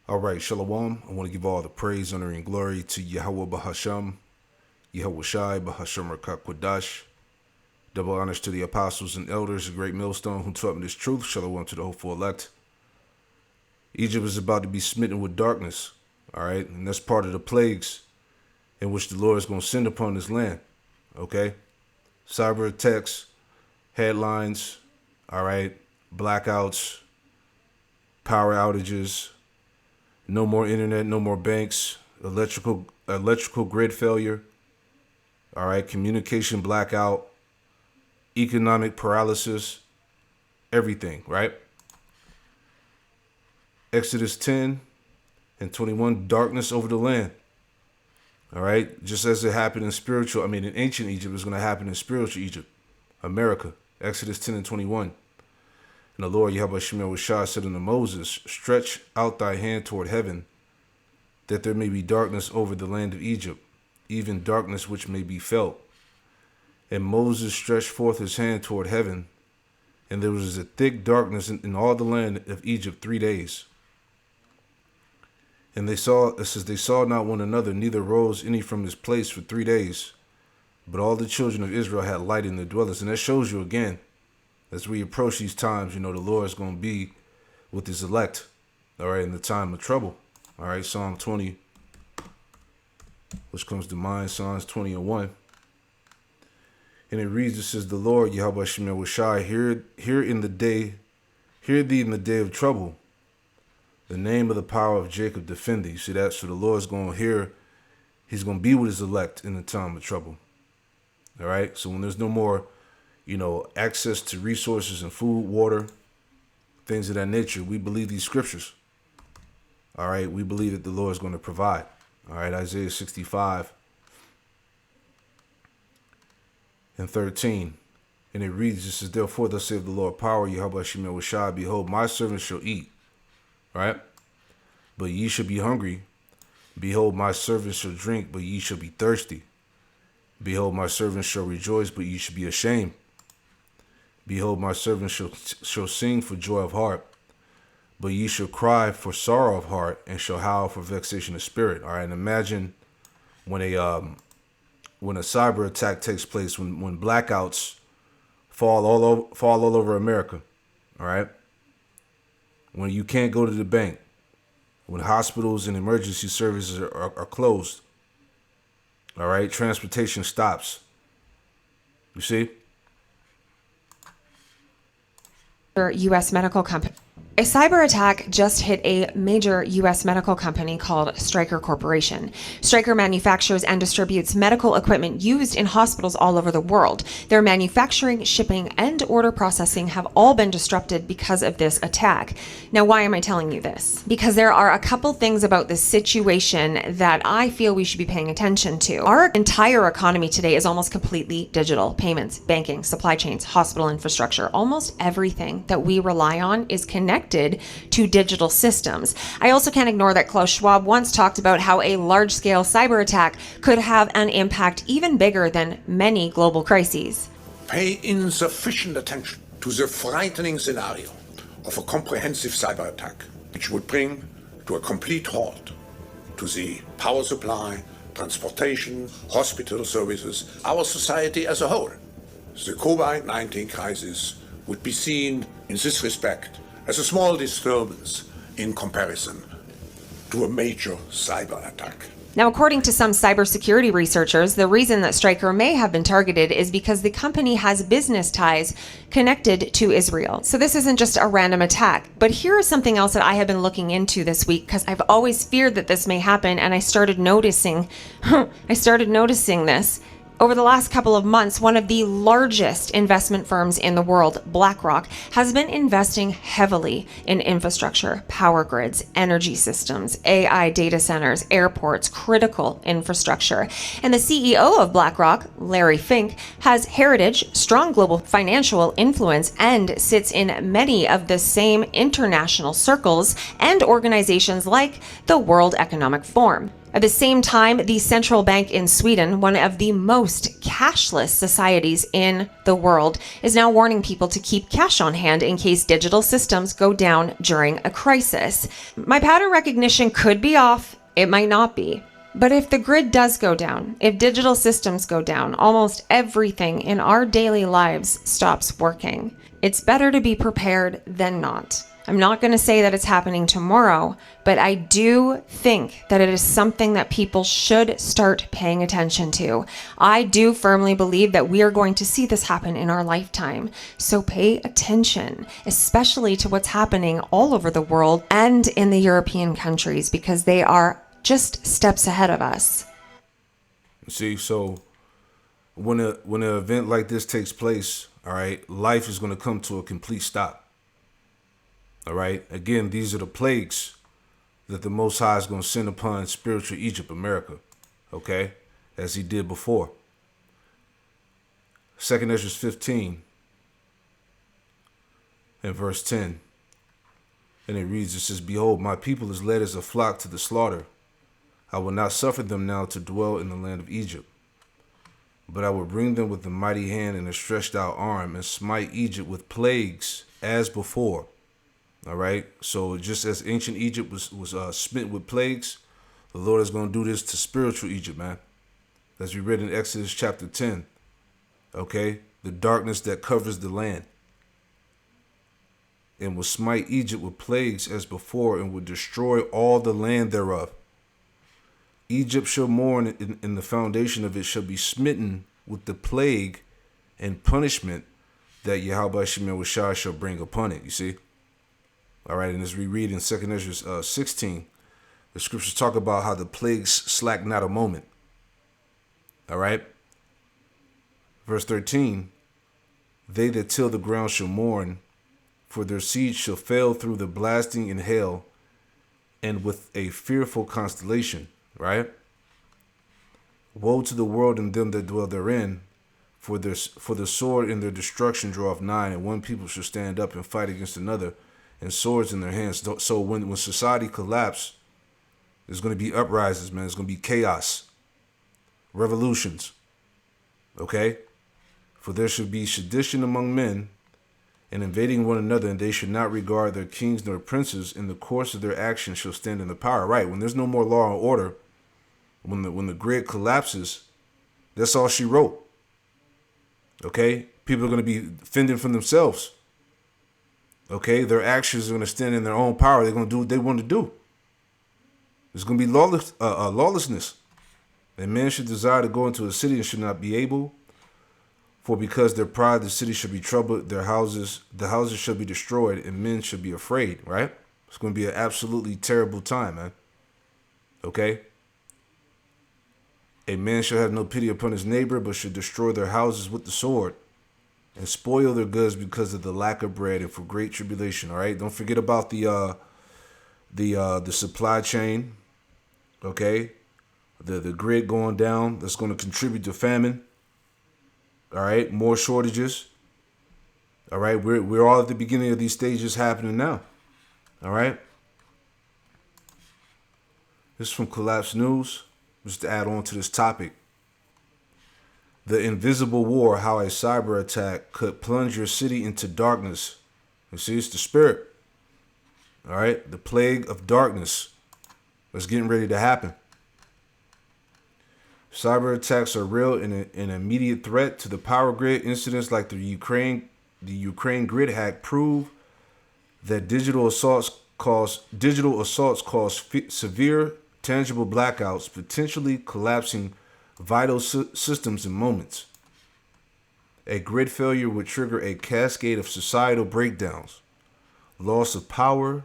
All right, Shalom. I want to give all the praise, honor, and glory to Yahweh Bahasham, Yahweh Shai, Bahasham Rakakwadash. Double honors to the apostles and elders, a great millstone who taught me this truth. Shalom to the hopeful elect. Egypt is about to be smitten with darkness, all right? And that's part of the plagues in which the Lord is going to send upon this land, okay? Cyber attacks, headlines, all right? Blackouts, power outages, no more internet, no more banks, electrical grid failure, all right, communication blackout, economic paralysis, everything, right? Exodus 10 and 21, darkness over the land, all right? Just as it happened in ancient Egypt, it's going to happen in spiritual Egypt, America, Exodus 10 and 21. And the Lord Yahweh Shemel Shah said unto Moses, stretch out thy hand toward heaven, that there may be darkness over the land of Egypt, even darkness which may be felt. And Moses stretched forth his hand toward heaven, and there was a thick darkness in all the land of Egypt 3 days. And they saw, it says, they saw not one another, neither rose any from his place for 3 days. But all the children of Israel had light in their dwellings. And that shows you again, as we approach these times, the Lord is going to be with his elect, all right, in the time of trouble. All right, Psalm 20, which comes to mind, Psalms 20 and 1. And it reads, it says, the Lord, Yahweh Shemel Shai, hear thee in the day of trouble. The name of the power of Jacob defend thee. You see that? So the Lord's going to hear, he's going to be with his elect in the time of trouble. All right, so when there's no more access to resources and food, water, things of that nature, we believe these scriptures. All right, we believe that the Lord is going to provide. All right, Isaiah 65 and 13. And it reads, it says, therefore thus saith the Lord, power, Yahweh Shemel Shai, behold, my servants shall eat, right? But ye shall be hungry. Behold, my servants shall drink, but ye shall be thirsty. Behold, my servants shall rejoice, but ye shall be ashamed. Behold, my servants shall sing for joy of heart, but ye shall cry for sorrow of heart, and shall howl for vexation of spirit. All right, and imagine when a cyber attack takes place, when blackouts fall all over America. All right, when you can't go to the bank, when hospitals and emergency services are closed. All right, transportation stops. You see? U.S. medical company. A cyber attack just hit a major U.S. medical company called Stryker Corporation. Stryker manufactures and distributes medical equipment used in hospitals all over the world. Their manufacturing, shipping, and order processing have all been disrupted because of this attack. Now, why am I telling you this? Because there are a couple things about this situation that I feel we should be paying attention to. Our entire economy today is almost completely digital. Payments, banking, supply chains, hospital infrastructure, almost everything that we rely on is connected to digital systems. I also can't ignore that Klaus Schwab once talked about how a large-scale cyber attack could have an impact even bigger than many global crises. Pay insufficient attention to the frightening scenario of a comprehensive cyber attack, which would bring to a complete halt to the power supply, transportation, hospital services, our society as a whole. The COVID-19 crisis would be seen in this respect as a small disturbance in comparison to a major cyber attack. Now, according to some cybersecurity researchers, the reason that Stryker may have been targeted is because the company has business ties connected to Israel. So this isn't just a random attack. But here is something else that I have been looking into this week, because I've always feared that this may happen, and I started noticing this. Over the last couple of months, one of the largest investment firms in the world, BlackRock, has been investing heavily in infrastructure, power grids, energy systems, AI data centers, airports, critical infrastructure. And the CEO of BlackRock, Larry Fink, has heritage, strong global financial influence, and sits in many of the same international circles and organizations like the World Economic Forum. At the same time, the central bank in Sweden, one of the most cashless societies in the world, is now warning people to keep cash on hand in case digital systems go down during a crisis. My pattern recognition could be off, it might not be. But if the grid does go down, if digital systems go down, almost everything in our daily lives stops working. It's better to be prepared than not. I'm not going to say that it's happening tomorrow, but I do think that it is something that people should start paying attention to. I do firmly believe that we are going to see this happen in our lifetime. So pay attention, especially to what's happening all over the world and in the European countries, because they are just steps ahead of us. See, so when an event like this takes place, all right, life is going to come to a complete stop. All right. Again, these are the plagues that the Most High is going to send upon spiritual Egypt, America. Okay. As he did before. 2nd Ezra 15 and verse 10. And it reads, it says, behold, my people is led as a flock to the slaughter. I will not suffer them now to dwell in the land of Egypt. But I will bring them with a mighty hand and a stretched out arm and smite Egypt with plagues as before. All right. So just as ancient Egypt was smitten with plagues, the Lord is going to do this to spiritual Egypt, man. As we read in Exodus chapter 10. Okay. The darkness that covers the land. And will smite Egypt with plagues as before and will destroy all the land thereof. Egypt shall mourn, and the foundation of it shall be smitten with the plague and punishment that Yahweh Shemel shall bring upon it. You see? All right, and as we read in 2nd Ezra 16, the scriptures talk about how the plagues slack not a moment. All right? Verse 13, they that till the ground shall mourn, for their seed shall fail through the blasting and hail, and with a fearful constellation. Right? Woe to the world and them that dwell therein, for the sword in their destruction draweth nigh, and one people shall stand up and fight against another, and swords in their hands. So when society collapses, there's going to be uprisings, man. There's going to be chaos, revolutions. Okay? For there should be sedition among men, and invading one another, and they should not regard their kings nor princes. In the course of their action shall stand in the power. Right? When there's no more law and order, when the grid collapses, that's all she wrote. Okay? People are going to be fending for themselves. Okay? Their actions are going to stand in their own power. They're going to do what they want to do. There's going to be lawlessness. And men should desire to go into a city and should not be able. For because their pride, the city shall be troubled, the houses shall be destroyed, and men shall be afraid. Right? It's going to be an absolutely terrible time, man. Okay? A man shall have no pity upon his neighbor, but should destroy their houses with the sword, and spoil their goods because of the lack of bread and for great tribulation. All right, don't forget about the supply chain. Okay, the grid going down. That's going to contribute to famine. All right, more shortages. All right, we're all at the beginning of these stages happening now. All right, this is from Collapse News. Just to add on to this topic, the invisible war, how a cyber attack could plunge your city into darkness. You see, it's the spirit. All right, the plague of darkness that's getting ready to happen. Cyber attacks are real and an immediate threat to the power grid. Incidents like the Ukraine grid hack prove that digital assaults cause severe, tangible blackouts, potentially collapsing vital systems in moments. A grid failure would trigger a cascade of societal breakdowns. Loss of power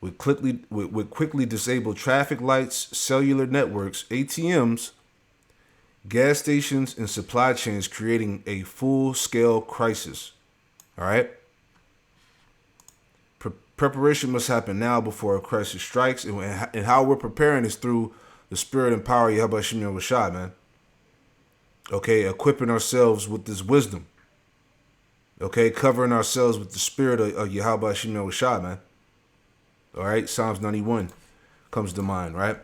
would quickly disable traffic lights, cellular networks, ATMs, gas stations, and supply chains, creating a full-scale crisis. All right? Preparation must happen now before a crisis strikes, and how we're preparing is through the spirit and power of Yahweh Shemel Rashad, man. Okay, equipping ourselves with this wisdom. Okay, covering ourselves with the spirit of Yahweh Shemel Rashad, man. All right, Psalms 91 comes to mind, right?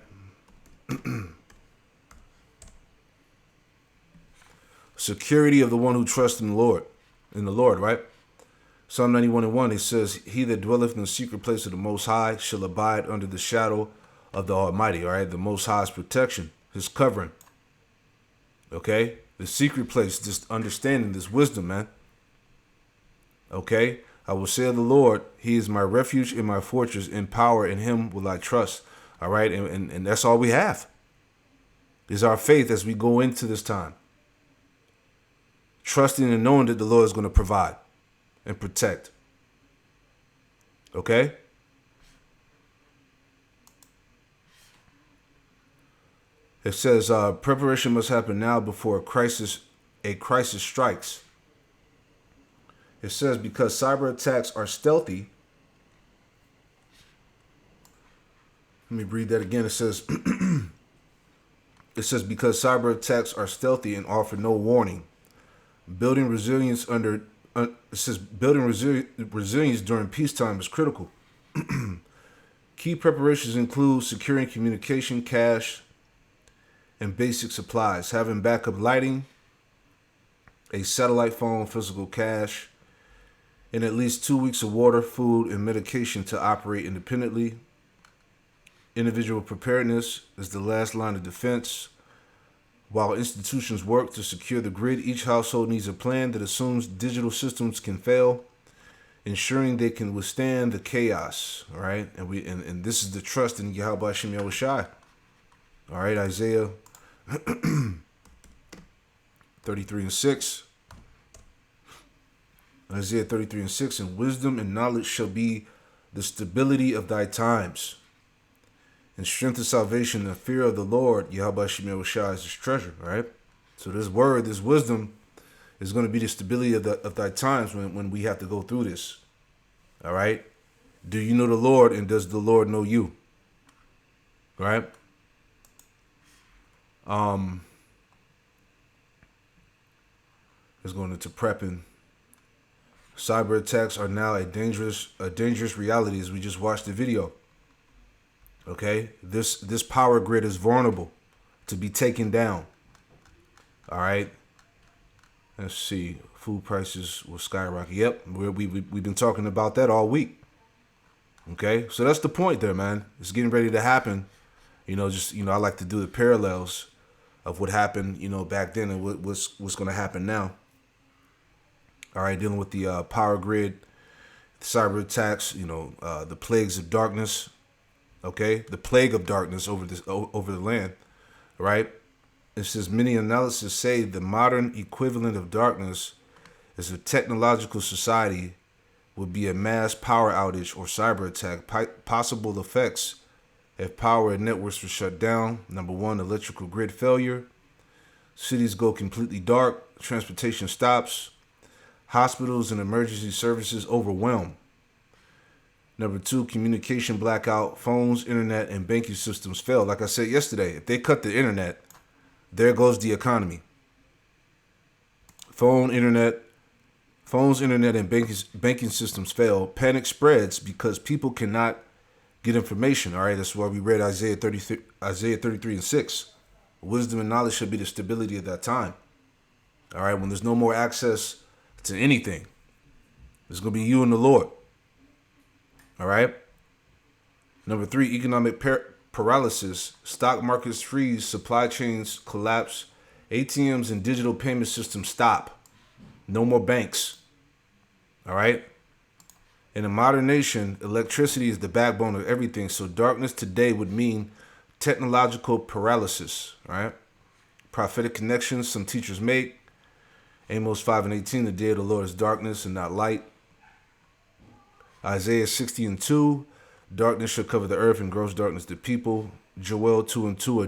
Security of the one who trusts in the Lord, right? Psalm 91:1, it says, he that dwelleth in the secret place of the Most High shall abide under the shadow of the Almighty, all right? The Most High's protection, his covering, okay? The secret place, just understanding this wisdom, man. Okay? I will say of the Lord, he is my refuge and my fortress, in power in him will I trust, all right? And that's all we have, is our faith as we go into this time. Trusting and knowing that the Lord is going to provide and protect. Okay? It says preparation must happen now before a crisis strikes. It says because cyber attacks are stealthy. Let me read that again. It says because cyber attacks are stealthy and offer no warning. Building resilience resilience during peacetime is critical. Key preparations include securing communication, cash, and basic supplies, having backup lighting, a satellite phone, physical cash, and at least 2 weeks of water, food, and medication to operate independently. Individual preparedness is the last line of defense. While institutions work to secure the grid, each household needs a plan that assumes digital systems can fail, ensuring they can withstand the chaos. All right, and this is the trust in Yahweh Shem Yahushai. All right, Isaiah 33:6. Isaiah 33:6, and wisdom and knowledge shall be the stability of thy times, and strength of salvation, the fear of the Lord, Yahweh Shem Yahushai, is his treasure, right? So this word, this wisdom, is going to be the stability of thy times when we have to go through this. All right? Do you know the Lord, and does the Lord know you? Right? Let's go into prepping. Cyber attacks are now a dangerous reality, as we just watched the video. Okay, this power grid is vulnerable to be taken down. All right. Let's see. Food prices will skyrocket. Yep, we've been talking about that all week. Okay, so that's the point there, man. It's getting ready to happen. I like to do the parallels of what happened, back then and what's going to happen now. All right, dealing with the power grid, cyber attacks, the plagues of darkness. Okay, the plague of darkness over the land, right? It says many analyses say the modern equivalent of darkness is a technological society would be a mass power outage or cyber attack. Possible effects if power and networks were shut down. Number one, electrical grid failure. Cities go completely dark. Transportation stops. Hospitals and emergency services overwhelmed. Number two, communication blackout. Phones, internet, and banking systems fail. Like I said yesterday, if they cut the internet, there goes the economy. Phones, internet, and banking systems fail. Panic spreads because people cannot get information. All right, that's why we read Isaiah 33:6. Wisdom and knowledge should be the stability of that time. All right, when there's no more access to anything, it's going to be you and the Lord. All right. Number three, economic paralysis. Stock markets freeze, supply chains collapse, ATMs and digital payment systems stop. No more banks. All right. In a modern nation, electricity is the backbone of everything. So darkness today would mean technological paralysis. All right. Prophetic connections some teachers make. Amos 5:18, the day of the Lord is darkness and not light. Isaiah 60:2, darkness shall cover the earth and gross darkness the people. Joel 2:2,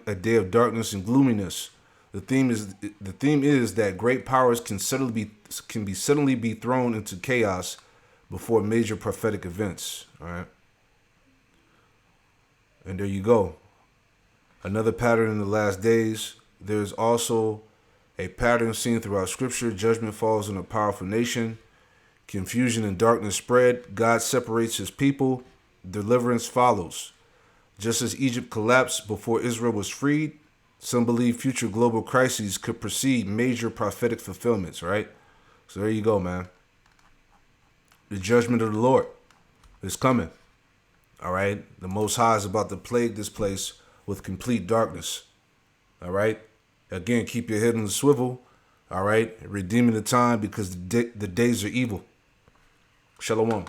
a day of darkness and gloominess. The theme is that great powers can suddenly be thrown into chaos before major prophetic events. All right, and there you go. Another pattern in the last days. There's also a pattern seen throughout Scripture. Judgment falls on a powerful nation. Confusion and darkness spread. God separates his people. Deliverance follows. Just as Egypt collapsed before Israel was freed, some believe future global crises could precede major prophetic fulfillments, right? So there you go, man. The judgment of the Lord is coming. All right. The Most High is about to plague this place with complete darkness. All right. Again, keep your head on the swivel. All right. Redeeming the time because the days are evil. Shalom.